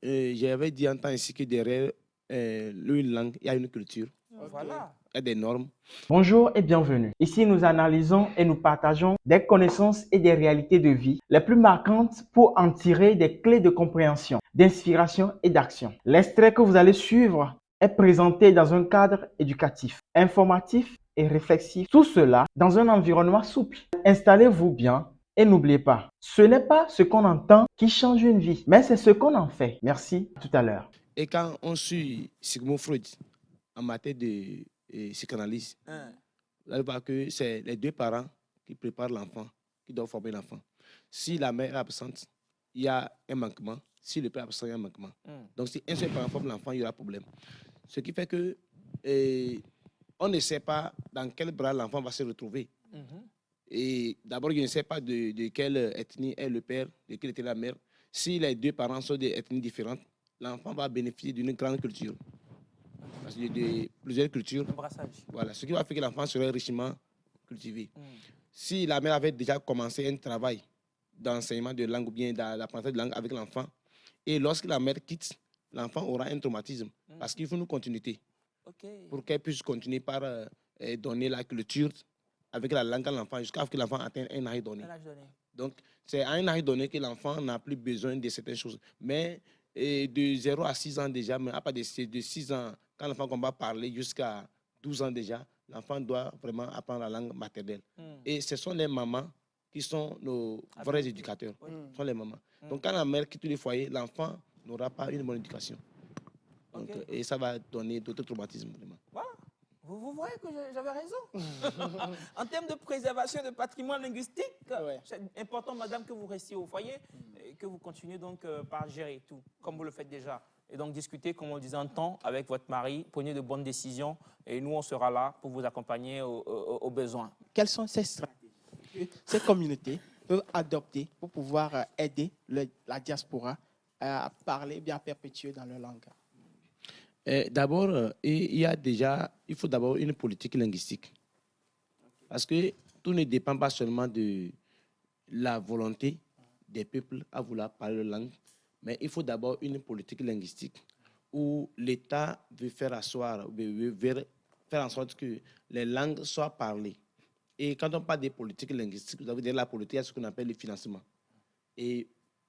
j'avais dit en temps ici que derrière une langue, il y a une culture, Voilà. il y a des normes. Bonjour et bienvenue. Ici, nous analysons et nous partageons des connaissances et des réalités de vie les plus marquantes pour en tirer des clés de compréhension, d'inspiration et d'action. L'extrait que vous allez suivre est présenté dans un cadre éducatif, informatif et réflexif. Tout cela dans un environnement souple. Installez-vous bien et n'oubliez pas, ce n'est pas ce qu'on entend qui change une vie, mais c'est ce qu'on en fait. Merci, à tout à l'heure. Et quand on suit Sigmund Freud en matière de psychanalyse, vous allez voir que c'est les deux parents qui préparent l'enfant, qui doivent former l'enfant. Si la mère est absente, il y a un manquement. Si le père est absent, il y a un manquement. Donc, si un seul parent forme l'enfant, il y aura problème. Ce qui fait que on ne sait pas dans quel bras l'enfant va se retrouver. Et d'abord, je ne sais pas de quelle ethnie est le père, de quelle était la mère. Si les deux parents sont d'ethnies différentes, l'enfant va bénéficier d'une grande culture. Parce qu'il y a plusieurs cultures. Un brassage. Voilà, ce qui va faire que l'enfant serait richement cultivé. Si la mère avait déjà commencé un travail d'enseignement de langue ou bien d'apprentissage de langue avec l'enfant, et lorsque la mère quitte, l'enfant aura un traumatisme. Parce qu'il faut une continuité. Pour qu'elle puisse continuer par donner la culture avec la langue à l'enfant jusqu'à ce que l'enfant atteigne un âge donné. Donc, c'est à un âge donné que l'enfant n'a plus besoin de certaines choses. Mais de 0 à 6 ans déjà, mais à part de 6 ans, quand l'enfant va parler jusqu'à 12 ans déjà, l'enfant doit vraiment apprendre la langue maternelle. Et ce sont les mamans qui sont nos vrais éducateurs. Ce sont les mamans. Donc, quand la mère quitte le foyer, l'enfant n'aura pas une bonne éducation. Donc, et ça va donner d'autres traumatismes. Vraiment. Voilà. Vous voyez que j'avais raison. En termes de préservation de patrimoine linguistique, c'est important, madame, que vous restiez au foyer et que vous continuez donc par gérer tout, comme vous le faites déjà. Et donc discuter, comme on le disait en temps, avec votre mari, prenez de bonnes décisions et nous, on sera là pour vous accompagner aux besoins. Quelles sont ces stratégies que ces communautés peuvent adopter pour pouvoir aider la diaspora à parler, bien perpétuer dans leur langue? D'abord, il faut d'abord une politique linguistique. Parce que tout ne dépend pas seulement de la volonté des peuples à vouloir parler leur langue, mais il faut d'abord une politique linguistique où l'État veut faire en sorte que les langues soient parlées. Et quand on parle des politiques linguistiques, vous avez déjà la politique, il y a ce qu'on appelle le financement. Et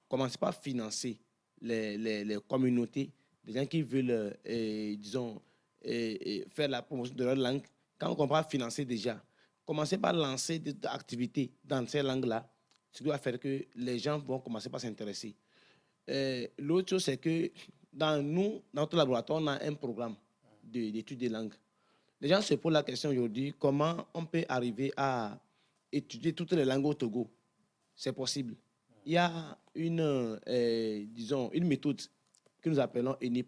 commencez par financer les communautés, des gens qui veulent, faire la promotion de leur langue. Quand on comprend financer déjà, commencez par lancer des activités dans ces langues-là, ce qui va faire que les gens vont commencer par s'intéresser. L'autre chose, c'est que dans notre laboratoire, on a un programme d'études des langues. Les gens se posent la question aujourd'hui, comment on peut arriver à étudier toutes les langues au Togo? C'est possible. Il y a une méthode que nous appelons ENIP.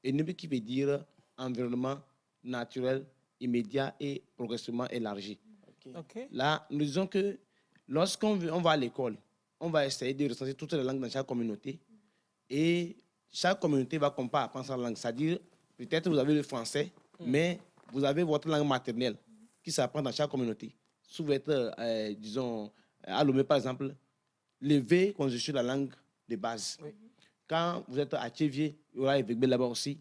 ENIP qui veut dire environnement naturel, immédiat et progressivement élargi. Là, nous disons que lorsqu'on va à l'école, on va essayer de recenser toutes les langues dans chaque communauté et chaque communauté va pas apprendre sa langue. C'est-à-dire, peut-être vous avez le français, mais vous avez votre langue maternelle qui s'apprend dans chaque communauté. Si vous êtes, à Lomé, par exemple, le V constitue la langue de base. Quand vous êtes à Tchévier, il y aura le là-bas aussi.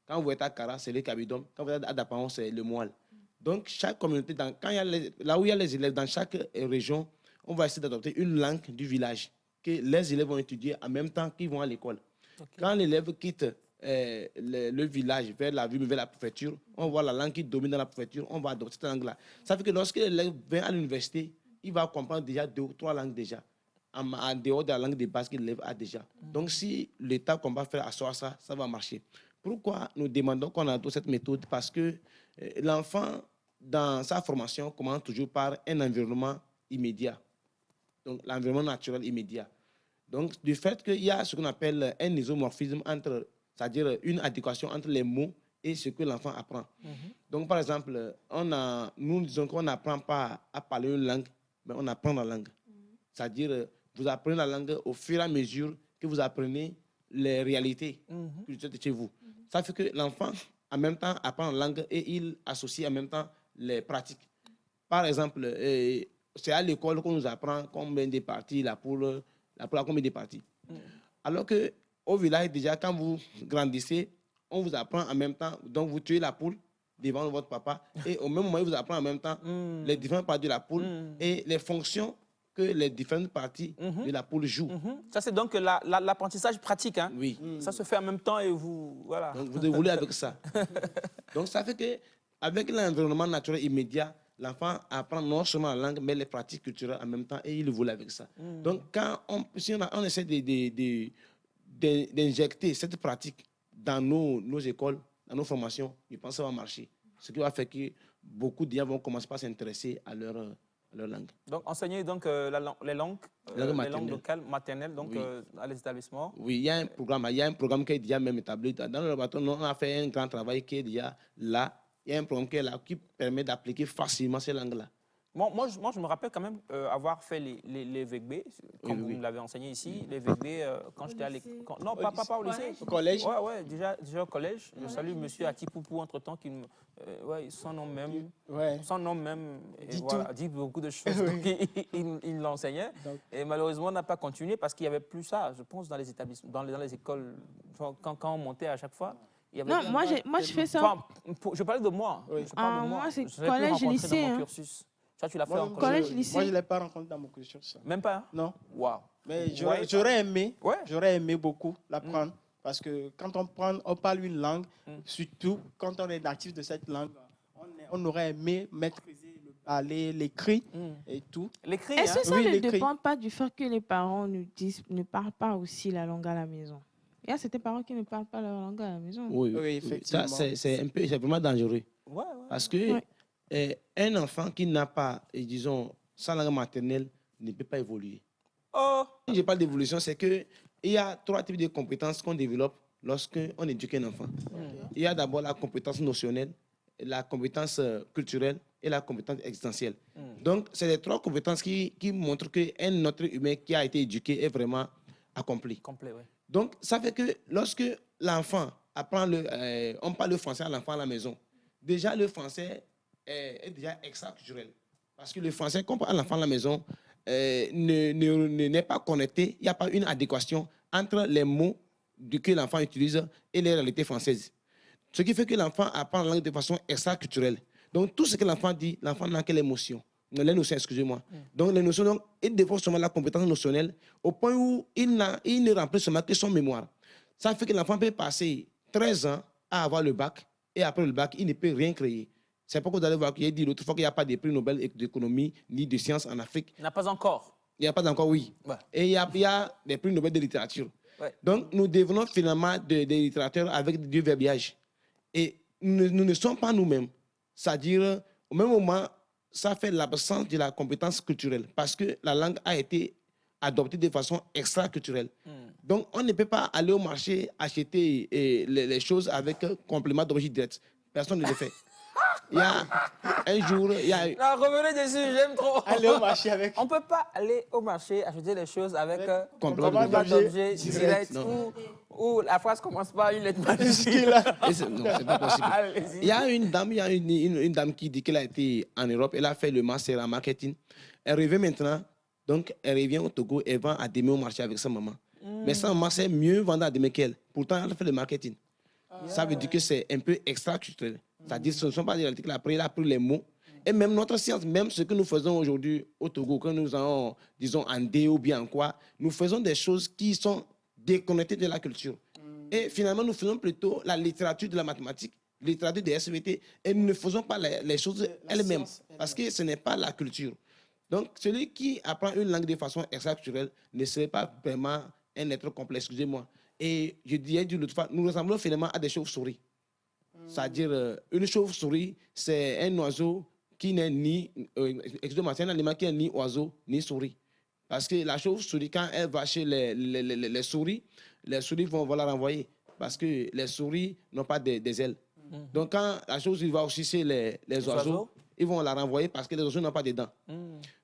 Quand vous êtes à Kara, c'est le Kabidom. Quand vous êtes à Dapaon, c'est le Moual. Donc, chaque communauté, là où il y a les élèves, dans chaque région, on va essayer d'adopter une langue du village que les élèves vont étudier en même temps qu'ils vont à l'école. Quand l'élève quitte le village vers la ville, vers la préfecture, on voit la langue qui domine dans la préfecture, on va adopter cette langue-là. Ça fait que lorsque l'élève vient à l'université, il va comprendre déjà 2 ou 3 langues déjà, en dehors de la langue de base que l'élève a déjà. Donc, si l'État qu'on va faire asseoir ça, ça va marcher. Pourquoi nous demandons qu'on adopte cette méthode? Parce que l'enfant, dans sa formation, commence toujours par un environnement immédiat. Donc, l'environnement naturel immédiat. Donc, du fait qu'il y a ce qu'on appelle un isomorphisme entre, c'est-à-dire une adéquation entre les mots et ce que l'enfant apprend. Donc, par exemple, nous disons qu'on n'apprend pas à parler une langue, mais on apprend la langue. C'est-à-dire, vous apprenez la langue au fur et à mesure que vous apprenez les réalités culturelles de chez vous. Ça fait que l'enfant, en même temps, apprend la langue et il associe en même temps les pratiques. Par exemple, c'est à l'école qu'on nous apprend combien de parties, la poule a combien de parties. Alors que au village, déjà, quand vous grandissez, on vous apprend en même temps. Donc, vous tuez la poule devant votre papa. Et au même moment, il vous apprend en même temps les différentes parties de la poule et les fonctions que les différentes parties de la poule jouent. Ça, c'est donc l'apprentissage pratique. Hein? Oui. Ça se fait en même temps et vous... Voilà. Donc, vous évoluez avec ça. Donc, ça fait qu'avec l'environnement naturel immédiat, l'enfant apprend non seulement la langue, mais les pratiques culturelles en même temps et il évolue avec ça. Donc, si on essaie d'injecter cette pratique dans nos écoles, dans nos formations, je pense que ça va marcher. Ce qui va faire que beaucoup de gens vont commencer par s'intéresser à leur langue. Donc, enseigner donc, les langues locales, maternelles, donc, à les établissements. Oui, il y a un programme qui est déjà même établi. Dans le laboratoire, on a fait un grand travail qui est déjà là. Il y a un programme qui est là qui permet d'appliquer facilement ces langues-là. Moi, je me rappelle quand même avoir fait les VEGB, comme vous me l'avez enseigné ici, les VEGB quand j'étais à l'école. Non, pas au lycée. Au collège? Ouais, déjà au collège. Je salue monsieur Atipoupou, entre-temps, son nom même, dit beaucoup de choses. Donc, il l'enseignait. Et malheureusement, on n'a pas continué parce qu'il n'y avait plus ça, je pense, dans les établissements, dans les écoles, quand on montait à chaque fois. Non, moi, je fais ça. Enfin, je parlais de moi. Je parle de moi. Moi, c'est Je collège, lycée. Dans mon cursus. Ça, tu l'as fait en collège, lycée. Moi, je ne l'ai pas rencontré dans mon cursus. Même pas? Non. Waouh. Mais j'aurais aimé beaucoup l'apprendre. Parce que quand on parle une langue, surtout quand on est natif de cette langue, on aurait aimé maîtriser le parler, l'écrit et tout. L'écrit, est-ce que ça Oui, ne l'écrit. dépend pas du fait que les parents ne parlent pas aussi la langue à la maison? Il y a certains parents qui ne parlent pas leur langue à la maison. Oui, effectivement. Ça, c'est vraiment dangereux. Ouais. Parce que un enfant qui n'a pas, disons, sa langue maternelle ne peut pas évoluer. Oh. Quand je parle d'évolution, c'est qu'il y a 3 types de compétences qu'on développe lorsqu'on éduque un enfant. Il y a d'abord la compétence notionnelle, la compétence culturelle et la compétence existentielle. Donc, c'est les 3 compétences qui montrent qu'un être humain qui a été éduqué est vraiment accompli. Complet, oui. Donc, ça fait que lorsque l'enfant apprend on parle le français à l'enfant à la maison, déjà le français est déjà extra-culturel. Parce que le français qu'on parle à l'enfant à la maison n'est pas connecté, il n'y a pas une adéquation entre les mots que l'enfant utilise et les réalités françaises. Ce qui fait que l'enfant apprend la langue de façon extra-culturelle. Donc, tout ce que l'enfant dit, l'enfant n'a que l'émotion. Les notions, excusez-moi. Donc, les notions, il développe seulement la compétence notionnelle au point où il ne remplit seulement que son mémoire. Ça fait que l'enfant peut passer 13 ans à avoir le bac et après le bac, il ne peut rien créer. C'est pourquoi vous allez voir qu'il a dit l'autre fois qu'il n'y a pas de prix Nobel d'économie ni de sciences en Afrique. Il n'y a pas encore. Il n'y a pas encore, oui. Ouais. Et il y a des prix Nobel de littérature. Ouais. Donc, nous devenons finalement des littérateurs avec du verbiage. Et nous ne sommes pas nous-mêmes. C'est-à-dire, au même moment, ça fait l'absence de la compétence culturelle parce que la langue a été adoptée de façon extra-culturelle. Donc, on ne peut pas aller au marché acheter les choses avec complément d'objet direct. Personne ne le fait. Il y a un jour... Non, revenez dessus, j'aime trop. Aller au marché avec... On ne peut pas aller au marché acheter les choses avec complément d'objet direct ou la phrase commence par une lettre majuscule. Non, c'est pas possible. Il y a une dame qui dit qu'elle a été en Europe, elle a fait le master en marketing. Elle revient maintenant, donc elle revient au Togo, elle vend à demi au marché avec sa maman. Mais sa maman sait mieux vendre à demi qu'elle. Pourtant, elle fait le marketing. Ça veut dire que c'est un peu extra-culturel. C'est-à-dire que ce ne sont pas des réalités qu'elle a appris les mots. Et même notre science, même ce que nous faisons aujourd'hui au Togo, quand nous allons, disons, en D ou bien en quoi, nous faisons des choses qui sont déconnectées de la culture. Et finalement, nous faisons plutôt la littérature de la mathématique, la littérature des SVT, et nous ne faisons pas les choses elles-mêmes, parce que ce n'est pas la culture. Donc, celui qui apprend une langue de façon extra-culturelle ne serait pas vraiment un être complet, excusez-moi. Et je disais l'autre fois, nous ressemblons finalement à des chauves-souris. C'est-à-dire, une chauve-souris, c'est un oiseau qui n'est ni... excusez-moi, c'est un animal qui n'est ni oiseau, ni souris. Parce que la chauve-souris, quand elle va chez les souris vont la renvoyer. Parce que les souris n'ont pas des ailes. Donc, quand la chauve-souris va aussi chez les oiseaux, ils vont la renvoyer parce que les oiseaux n'ont pas de dents.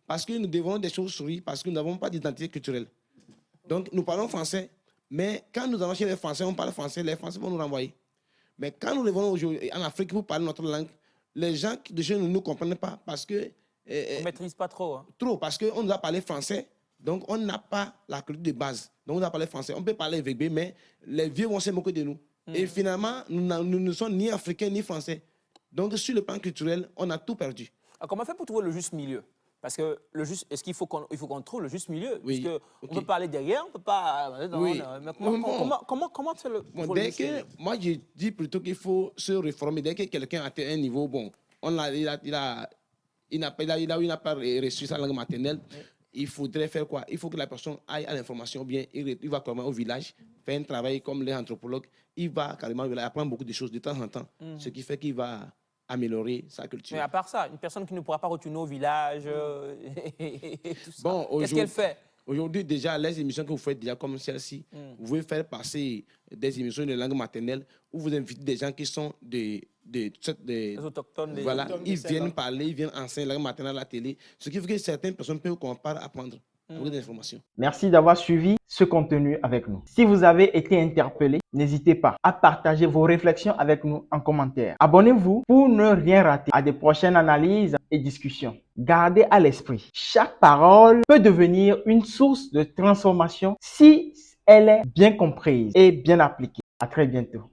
Parce que nous devons des chauves-souris, parce que nous n'avons pas d'identité culturelle. Donc, nous parlons français, mais quand nous allons chez les Français, on parle français, les Français vont nous renvoyer. Mais quand nous revenons aujourd'hui en Afrique pour parler notre langue, les gens de chez nous ne nous comprennent pas parce que... on ne maîtrise pas trop. Hein. Trop, parce qu'on nous a parlé français Donc, on n'a pas la culture de base. Donc, on doit parler français. On peut parler VB, mais les vieux vont se moquer de nous. Et finalement, nous ne sommes ni africains ni français. Donc, sur le plan culturel, on a tout perdu. Alors, comment on fait pour trouver le juste milieu? Parce que est-ce qu'il faut qu'on trouve le juste milieu? Oui. Puisque on peut parler derrière, on peut pas. Oui. Mais comment tu fais le juste milieu? Moi, je dis plutôt qu'il faut se réformer. Dès que quelqu'un atteint un niveau, bon, il n'a pas reçu sa langue maternelle. Il faudrait faire quoi? Il faut que la personne aille à l'information bien. Il va carrément au village, faire un travail comme les anthropologues. Il va carrément apprendre beaucoup de choses de temps en temps. Ce qui fait qu'il va améliorer sa culture. Mais à part ça, une personne qui ne pourra pas retourner au village et tout ça, bon, qu'est-ce qu'elle fait? Aujourd'hui, déjà, les émissions que vous faites déjà comme celle-ci, vous pouvez faire passer des émissions de langue maternelle où vous invitez des gens qui sont des autochtones. Voilà, ils viennent parler, ils viennent enseigner la langue maternelle à la télé. Ce qui fait que certaines personnes peuvent apprendre beaucoup d'informations. Merci d'avoir suivi ce contenu avec nous. Si vous avez été interpellé, n'hésitez pas à partager vos réflexions avec nous en commentaire. Abonnez-vous pour ne rien rater à des prochaines analyses et discussions. Gardez à l'esprit, chaque parole peut devenir une source de transformation si elle est bien comprise et bien appliquée. À très bientôt.